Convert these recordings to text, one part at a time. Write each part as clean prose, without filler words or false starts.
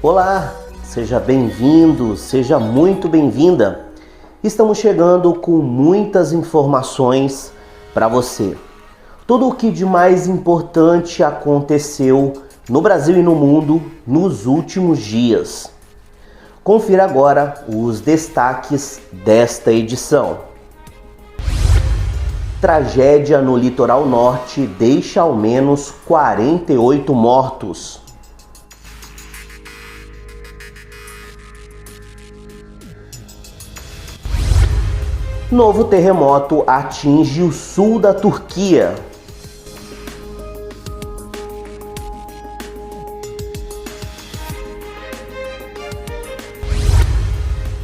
Olá, seja bem-vindo, seja muito bem-vinda. Estamos chegando com muitas informações para você. Tudo o que de mais importante aconteceu no Brasil e no mundo nos últimos dias. Confira agora os destaques desta edição. Tragédia no litoral norte deixa ao menos 48 mortos. Novo terremoto atinge o sul da Turquia.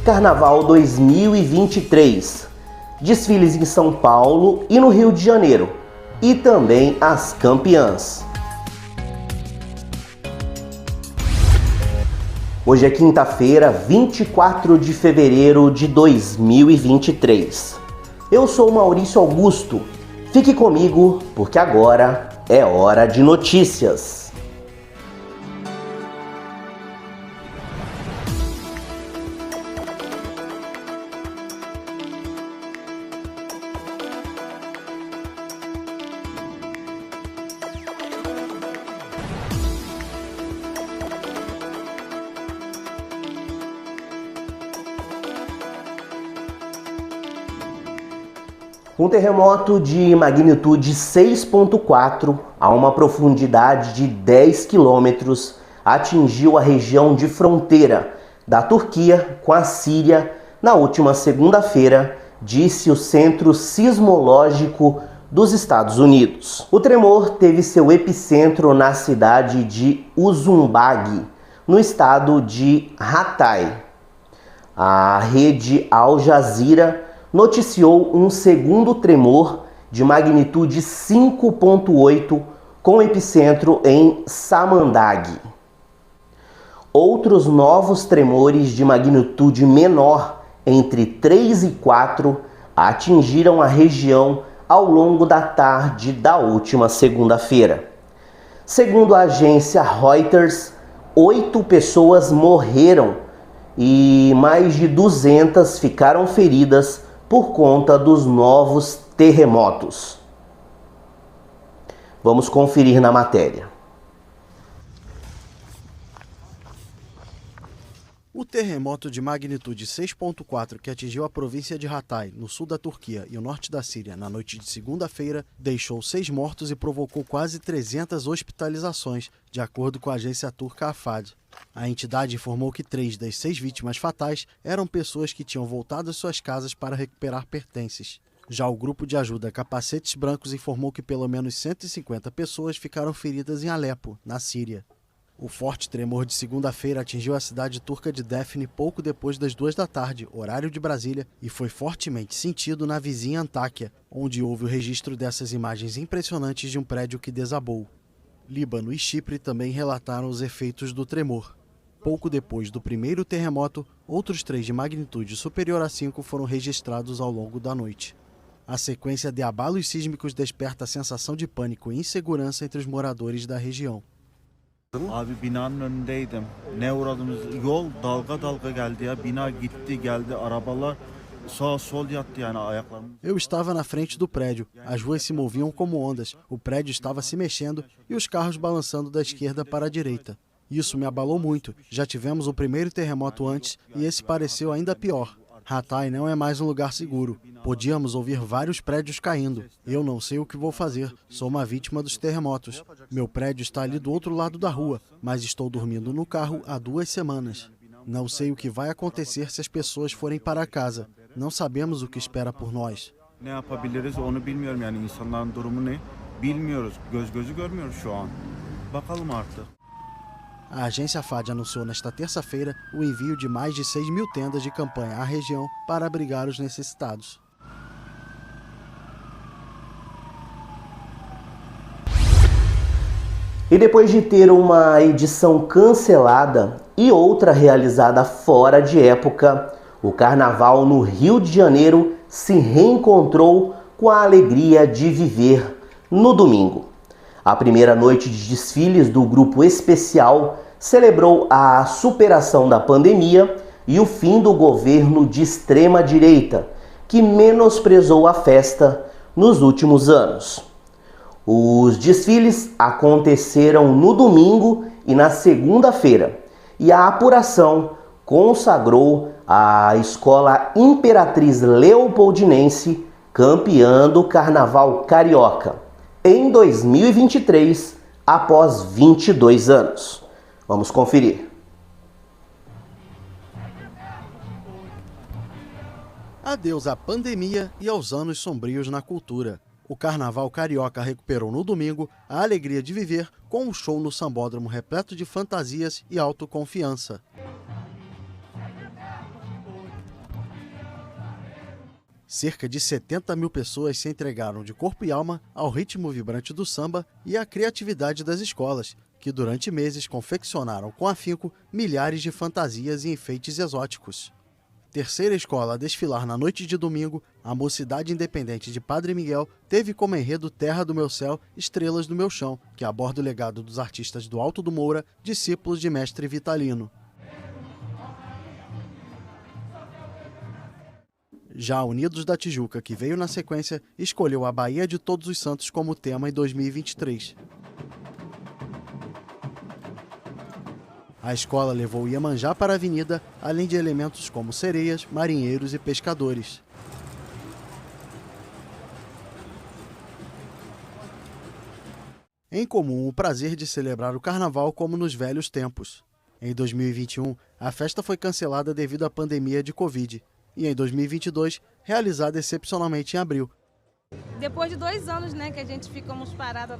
Carnaval 2023. Desfiles em São Paulo e no Rio de Janeiro. E também as campeãs. Hoje é quinta-feira, 24 de fevereiro de 2023. Eu sou Maurício Augusto. Fique comigo, porque agora é hora de notícias. Um terremoto de magnitude 6,4 a uma profundidade de 10 quilômetros atingiu a região de fronteira da Turquia com a Síria na última segunda-feira, disse o Centro Sismológico dos Estados Unidos. O tremor teve seu epicentro na cidade de Uzunbag, no estado de Hatay. A rede Al Jazeera noticiou um segundo tremor de magnitude 5,8 com epicentro em Samandag. Outros novos tremores de magnitude menor, entre 3 e 4, atingiram a região ao longo da tarde da última segunda-feira. Segundo a agência Reuters, 8 pessoas morreram e mais de 200 ficaram feridas por conta dos novos terremotos. Vamos conferir na matéria. O terremoto de magnitude 6,4 que atingiu a província de Hatay, no sul da Turquia e o norte da Síria, na noite de segunda-feira, deixou 6 mortos e provocou quase 300 hospitalizações, de acordo com a agência turca AFAD. A entidade informou que 3 das 6 vítimas fatais eram pessoas que tinham voltado às suas casas para recuperar pertences. Já o grupo de ajuda Capacetes Brancos informou que pelo menos 150 pessoas ficaram feridas em Alepo, na Síria. O forte tremor de segunda-feira atingiu a cidade turca de Defne pouco depois das 2 da tarde, horário de Brasília, e foi fortemente sentido na vizinha Antáquia, onde houve o registro dessas imagens impressionantes de um prédio que desabou. Líbano e Chipre também relataram os efeitos do tremor. Pouco depois do primeiro terremoto, outros 3 de magnitude superior a 5 foram registrados ao longo da noite. A sequência de abalos sísmicos desperta a sensação de pânico e insegurança entre os moradores da região. Abi binanın önündeydim. Ne uğradığımız yol dalga dalga geldi ya. Bina gitti geldi. Arabalar sağ sol yattı yani ayaklarım. Eu estava na frente do prédio. As ruas se moviam como ondas. O prédio estava se mexendo e os carros balançando da esquerda para a direita. Isso me abalou muito. Já tivemos o primeiro terremoto antes e esse pareceu ainda pior. Hatay não é mais um lugar seguro. Podíamos ouvir vários prédios caindo. Eu não sei o que vou fazer. Sou uma vítima dos terremotos. Meu prédio está ali do outro lado da rua, mas estou dormindo no carro há 2 semanas. Não sei o que vai acontecer se as pessoas forem para casa. Não sabemos o que espera por nós. Ne yapabiliriz onu bilmiyorum yani insanların durumu ne? Bilmiyoruz. Göz gözü görmüyoruz şu an. Bakalım artık. A agência FAD anunciou nesta terça-feira o envio de mais de 6.000 tendas de campanha à região para abrigar os necessitados. E depois de ter uma edição cancelada e outra realizada fora de época, o Carnaval no Rio de Janeiro se reencontrou com a alegria de viver no domingo. A primeira noite de desfiles do grupo especial celebrou a superação da pandemia e o fim do governo de extrema-direita, que menosprezou a festa nos últimos anos. Os desfiles aconteceram no domingo e na segunda-feira, e a apuração consagrou a Escola Imperatriz Leopoldinense campeã do Carnaval Carioca em 2023, após 22 anos. Vamos conferir. Adeus à pandemia e aos anos sombrios na cultura. O Carnaval Carioca recuperou no domingo a alegria de viver com um show no Sambódromo repleto de fantasias e autoconfiança. Cerca de 70 mil pessoas se entregaram de corpo e alma ao ritmo vibrante do samba e à criatividade das escolas, que durante meses confeccionaram com afinco milhares de fantasias e enfeites exóticos. Terceira escola a desfilar na noite de domingo, a Mocidade Independente de Padre Miguel teve como enredo Terra do Meu Céu, Estrelas do Meu Chão, que aborda o legado dos artistas do Alto do Moura, discípulos de Mestre Vitalino. Já a Unidos da Tijuca, que veio na sequência, escolheu a Baía de Todos os Santos como tema em 2023. A escola levou Iemanjá para a avenida, além de elementos como sereias, marinheiros e pescadores. Em comum, o prazer de celebrar o carnaval como nos velhos tempos. Em 2021, a festa foi cancelada devido à pandemia de Covid. E em 2022, realizada excepcionalmente em abril. Depois de 2 anos, né, que a gente ficamos parados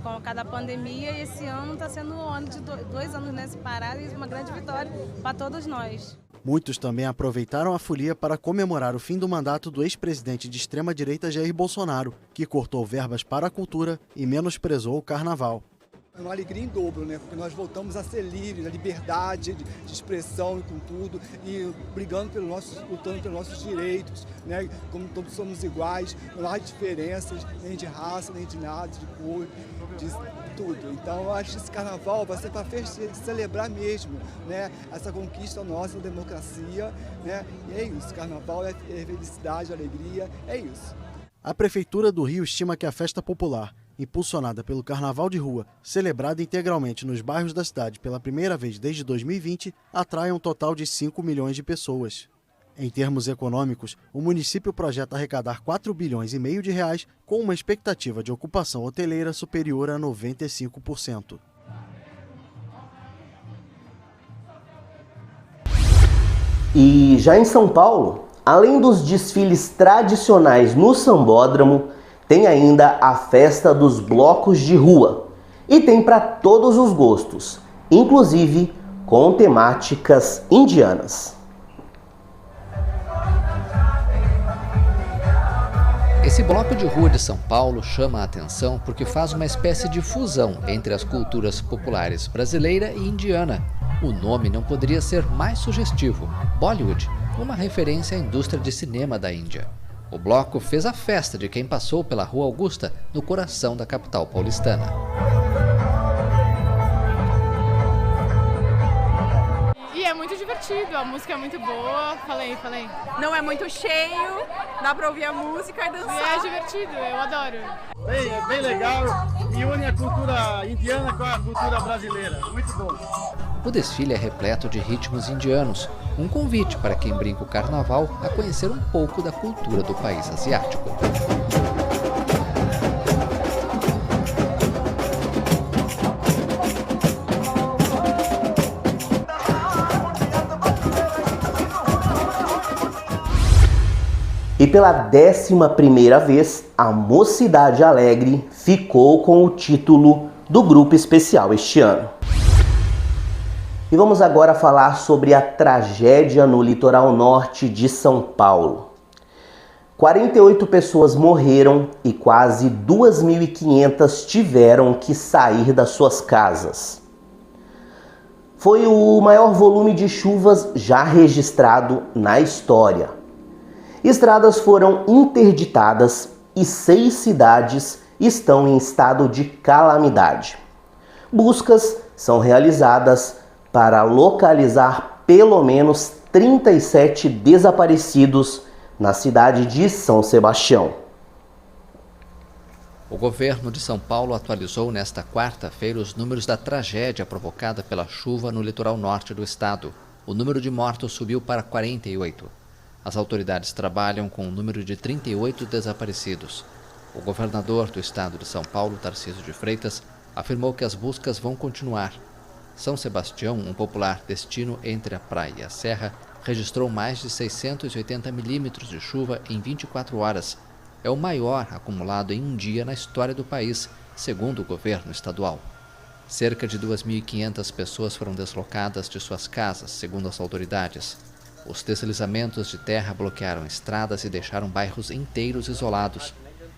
com cada pandemia, e esse ano está sendo um ano de 2 anos, né, parados, e uma grande vitória para todos nós. Muitos também aproveitaram a folia para comemorar o fim do mandato do ex-presidente de extrema-direita Jair Bolsonaro, que cortou verbas para a cultura e menosprezou o carnaval. É uma alegria em dobro, né? Porque nós voltamos a ser livres, a liberdade de expressão e com tudo, e lutando pelos nossos direitos, né? Como todos somos iguais, não há diferenças, nem de raça, nem de nada, de cor, de tudo. Então eu acho que esse carnaval vai ser para celebrar mesmo, né? Essa conquista nossa da democracia, né? E é isso, carnaval é felicidade, alegria, é isso. A Prefeitura do Rio estima que a festa popular, impulsionada pelo Carnaval de Rua, celebrada integralmente nos bairros da cidade pela primeira vez desde 2020, atrai um total de 5 milhões de pessoas. Em termos econômicos, o município projeta arrecadar 4,5 bilhões de reais, com uma expectativa de ocupação hoteleira superior a 95%. E já em São Paulo, além dos desfiles tradicionais no Sambódromo, tem ainda a festa dos blocos de rua. E tem para todos os gostos, inclusive com temáticas indianas. Esse bloco de rua de São Paulo chama a atenção porque faz uma espécie de fusão entre as culturas populares brasileira e indiana. O nome não poderia ser mais sugestivo: Bollywood, uma referência à indústria de cinema da Índia. O bloco fez a festa de quem passou pela Rua Augusta, no coração da capital paulistana. E é muito divertido, a música é muito boa. Falei. Não é muito cheio, dá pra ouvir a música e dançar. É divertido, eu adoro. É bem legal e une a cultura indiana com a cultura brasileira. Muito bom. O desfile é repleto de ritmos indianos, um convite para quem brinca o carnaval a conhecer um pouco da cultura do país asiático. E pela 11ª vez, a Mocidade Alegre ficou com o título do grupo especial este ano. E vamos agora falar sobre a tragédia no litoral norte de São Paulo. 48 pessoas morreram e quase 2.500 tiveram que sair das suas casas. Foi o maior volume de chuvas já registrado na história. Estradas foram interditadas e 6 cidades estão em estado de calamidade. Buscas são realizadas para localizar pelo menos 37 desaparecidos na cidade de São Sebastião. O governo de São Paulo atualizou nesta quarta-feira os números da tragédia provocada pela chuva no litoral norte do estado. O número de mortos subiu para 48. As autoridades trabalham com o número de 38 desaparecidos. O governador do estado de São Paulo, Tarcísio de Freitas, afirmou que as buscas vão continuar. São Sebastião, um popular destino entre a praia e a serra, registrou mais de 680 milímetros de chuva em 24 horas. É o maior acumulado em um dia na história do país, segundo o governo estadual. Cerca de 2.500 pessoas foram deslocadas de suas casas, segundo as autoridades. Os deslizamentos de terra bloquearam estradas e deixaram bairros inteiros isolados.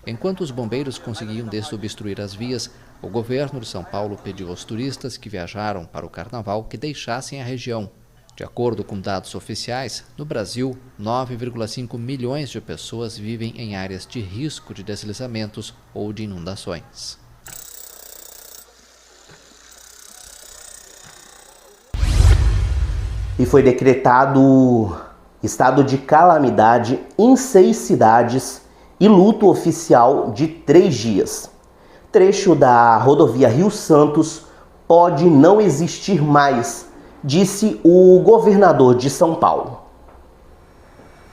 Enquanto os bombeiros conseguiam desobstruir as vias, o governo de São Paulo pediu aos turistas que viajaram para o carnaval que deixassem a região. De acordo com dados oficiais, no Brasil, 9,5 milhões de pessoas vivem em áreas de risco de deslizamentos ou de inundações. E foi decretado estado de calamidade em 6 cidades e luto oficial de 3 dias. Trecho da rodovia Rio Santos pode não existir mais, disse o governador de São Paulo.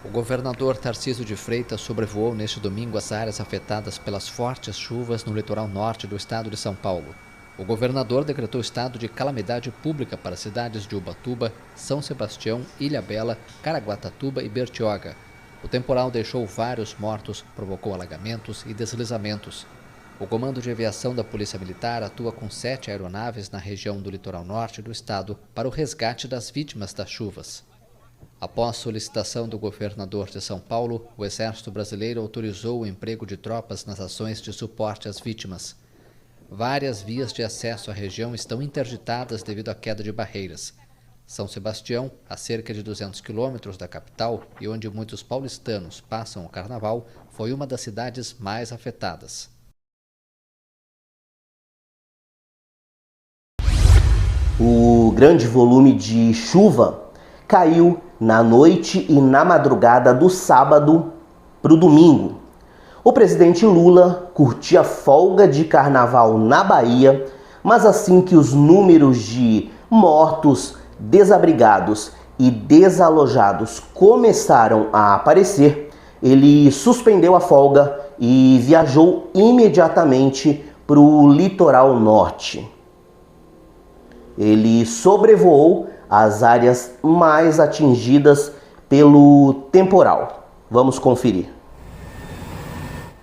O governador Tarcísio de Freitas sobrevoou neste domingo as áreas afetadas pelas fortes chuvas no litoral norte do estado de São Paulo. O governador decretou estado de calamidade pública para as cidades de Ubatuba, São Sebastião, Ilhabela, Caraguatatuba e Bertioga. O temporal deixou vários mortos, provocou alagamentos e deslizamentos. O Comando de Aviação da Polícia Militar atua com 7 aeronaves na região do litoral norte do estado para o resgate das vítimas das chuvas. Após solicitação do governador de São Paulo, o Exército Brasileiro autorizou o emprego de tropas nas ações de suporte às vítimas. Várias vias de acesso à região estão interditadas devido à queda de barreiras. São Sebastião, a cerca de 200 quilômetros da capital e onde muitos paulistanos passam o carnaval, foi uma das cidades mais afetadas. O grande volume de chuva caiu na noite e na madrugada do sábado para o domingo. O presidente Lula curtia folga de carnaval na Bahia, mas assim que os números de mortos, desabrigados e desalojados começaram a aparecer, ele suspendeu a folga e viajou imediatamente para o litoral norte. Ele sobrevoou as áreas mais atingidas pelo temporal. Vamos conferir.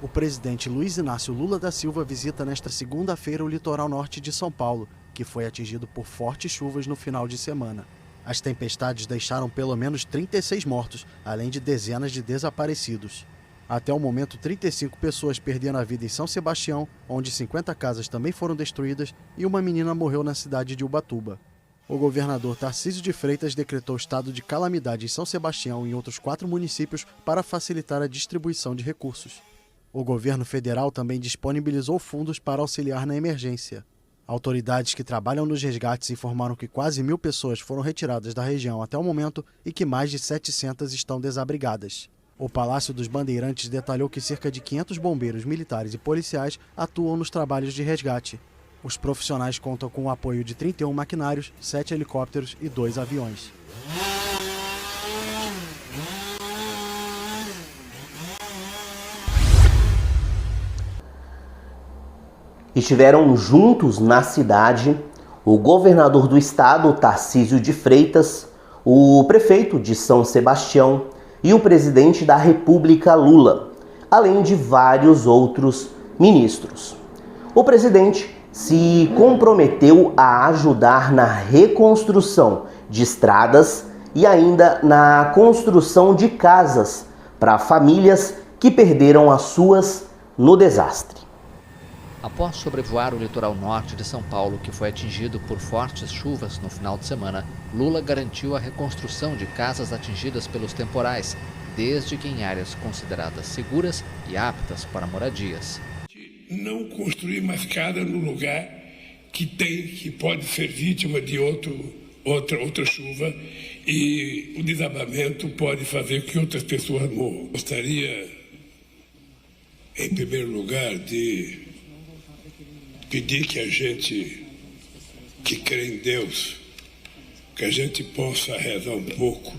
O presidente Luiz Inácio Lula da Silva visita nesta segunda-feira o litoral norte de São Paulo, que foi atingido por fortes chuvas no final de semana. As tempestades deixaram pelo menos 36 mortos, além de dezenas de desaparecidos. Até o momento, 35 pessoas perderam a vida em São Sebastião, onde 50 casas também foram destruídas e uma menina morreu na cidade de Ubatuba. O governador Tarcísio de Freitas decretou estado de calamidade em São Sebastião e em outros 4 municípios para facilitar a distribuição de recursos. O governo federal também disponibilizou fundos para auxiliar na emergência. Autoridades que trabalham nos resgates informaram que quase 1.000 pessoas foram retiradas da região até o momento e que mais de 700 estão desabrigadas. O Palácio dos Bandeirantes detalhou que cerca de 500 bombeiros, militares e policiais atuam nos trabalhos de resgate. Os profissionais contam com o apoio de 31 maquinários, 7 helicópteros e 2 aviões. Estiveram juntos na cidade o governador do estado, Tarcísio de Freitas, o prefeito de São Sebastião e o presidente da República, Lula, além de vários outros ministros. O presidente se comprometeu a ajudar na reconstrução de estradas e ainda na construção de casas para famílias que perderam as suas no desastre. Após sobrevoar o litoral norte de São Paulo, que foi atingido por fortes chuvas no final de semana, Lula garantiu a reconstrução de casas atingidas pelos temporais, desde que em áreas consideradas seguras e aptas para moradias. Não construir mais casa no lugar que pode ser vítima de outra chuva e o desabamento pode fazer que outras pessoas morram. Gostaria, em primeiro lugar, de pedir que a gente que crê em Deus, que a gente possa rezar um pouco,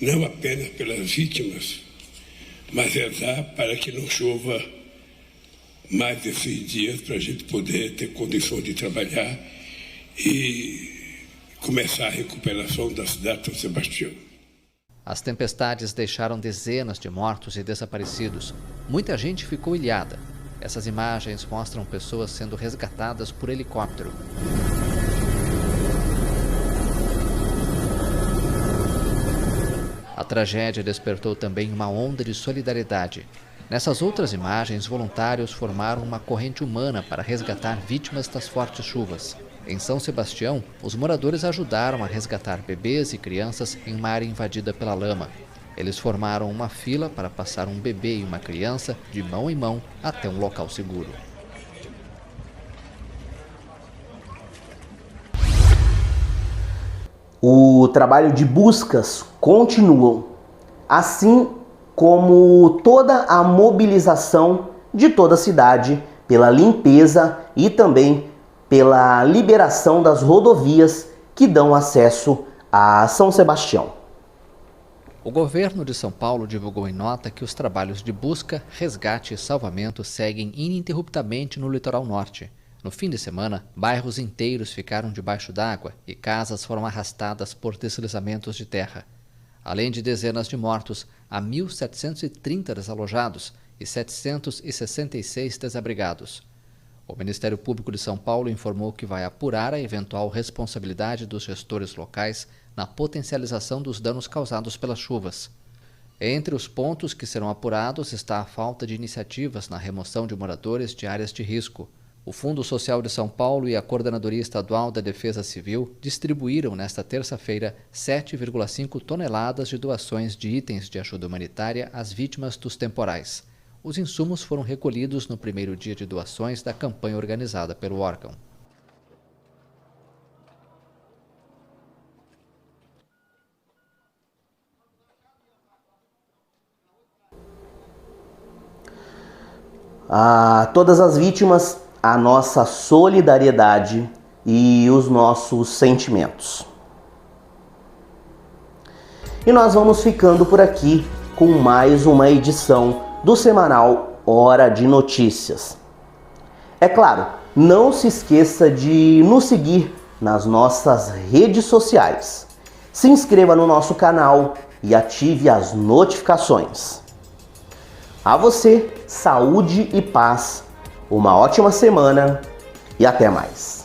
não apenas pelas vítimas, mas rezar para que não chova mais esses dias, para a gente poder ter condições de trabalhar e começar a recuperação da cidade de São Sebastião. As tempestades deixaram dezenas de mortos e desaparecidos. Muita gente ficou ilhada. Essas imagens mostram pessoas sendo resgatadas por helicóptero. A tragédia despertou também uma onda de solidariedade. Nessas outras imagens, voluntários formaram uma corrente humana para resgatar vítimas das fortes chuvas. Em São Sebastião, os moradores ajudaram a resgatar bebês e crianças em uma área invadida pela lama. Eles formaram uma fila para passar um bebê e uma criança de mão em mão até um local seguro. O trabalho de buscas continua, assim como toda a mobilização de toda a cidade pela limpeza e também pela liberação das rodovias que dão acesso a São Sebastião. O governo de São Paulo divulgou em nota que os trabalhos de busca, resgate e salvamento seguem ininterruptamente no litoral norte. No fim de semana, bairros inteiros ficaram debaixo d'água e casas foram arrastadas por deslizamentos de terra. Além de dezenas de mortos, há 1.730 desalojados e 766 desabrigados. O Ministério Público de São Paulo informou que vai apurar a eventual responsabilidade dos gestores locais na potencialização dos danos causados pelas chuvas. Entre os pontos que serão apurados está a falta de iniciativas na remoção de moradores de áreas de risco. O Fundo Social de São Paulo e a Coordenadoria Estadual da Defesa Civil distribuíram nesta terça-feira 7,5 toneladas de doações de itens de ajuda humanitária às vítimas dos temporais. Os insumos foram recolhidos no primeiro dia de doações da campanha organizada pelo órgão. A todas as vítimas, a nossa solidariedade e os nossos sentimentos. E nós vamos ficando por aqui com mais uma edição do semanal Hora de Notícias. É claro, não se esqueça de nos seguir nas nossas redes sociais. Se inscreva no nosso canal e ative as notificações. A você, saúde e paz, uma ótima semana e até mais.